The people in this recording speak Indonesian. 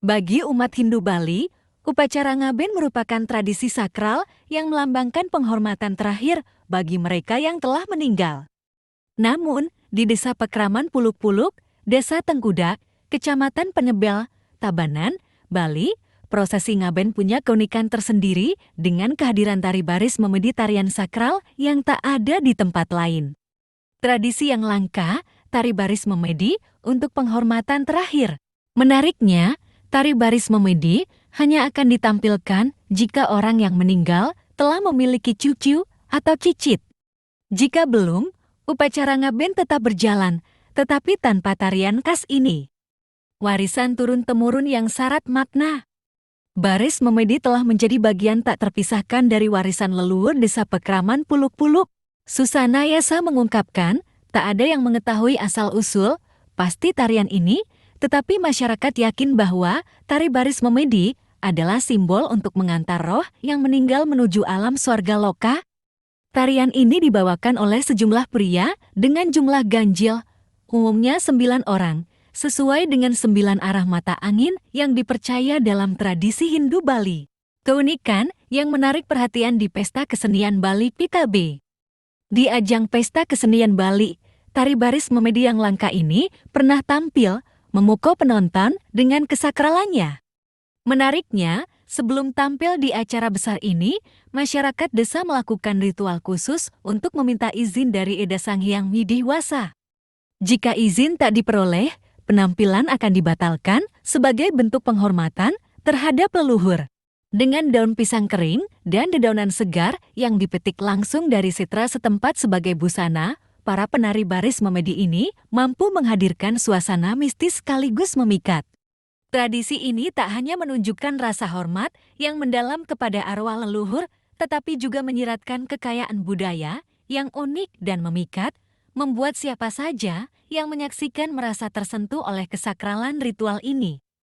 Bagi umat Hindu Bali, upacara ngaben merupakan tradisi sakral yang melambangkan penghormatan terakhir bagi mereka yang telah meninggal. Namun, di Desa Pekraman Puluk-Puluk, Desa Tengkudak, Kecamatan Penebel, Tabanan, Bali, prosesi ngaben punya keunikan tersendiri dengan kehadiran tari baris memedi tarian sakral yang tak ada di tempat lain. Tradisi yang langka, tari baris memedi untuk penghormatan terakhir. Menariknya, tari baris memedi hanya akan ditampilkan jika orang yang meninggal telah memiliki cucu atau cicit. Jika belum, upacara ngaben tetap berjalan, tetapi tanpa tarian khas ini. Warisan turun-temurun yang syarat makna. Baris memedi telah menjadi bagian tak terpisahkan dari warisan leluhur Desa Pekraman Puluk-Puluk. Susana Yasa mengungkapkan, tak ada yang mengetahui asal-usul pasti tarian ini, tetapi masyarakat yakin bahwa tari baris memedi adalah simbol untuk mengantar roh yang meninggal menuju alam swarga loka. Tarian ini dibawakan oleh sejumlah pria dengan jumlah ganjil, umumnya 9 orang, sesuai dengan 9 arah mata angin yang dipercaya dalam tradisi Hindu Bali. Keunikan yang menarik perhatian di Pesta Kesenian Bali PKB. Di ajang Pesta Kesenian Bali, tari baris memedi yang langka ini pernah tampil memukau penonton dengan kesakralannya. Menariknya, sebelum tampil di acara besar ini, masyarakat desa melakukan ritual khusus untuk meminta izin dari Eda Sang Hyang Widi-Wasa. Jika izin tak diperoleh, penampilan akan dibatalkan sebagai bentuk penghormatan terhadap leluhur. Dengan daun pisang kering dan dedaunan segar yang dipetik langsung dari sitra setempat sebagai busana, para penari baris memedi ini mampu menghadirkan suasana mistis sekaligus memikat. Tradisi ini tak hanya menunjukkan rasa hormat yang mendalam kepada arwah leluhur, tetapi juga menyiratkan kekayaan budaya yang unik dan memikat, membuat siapa saja yang menyaksikan merasa tersentuh oleh kesakralan ritual ini.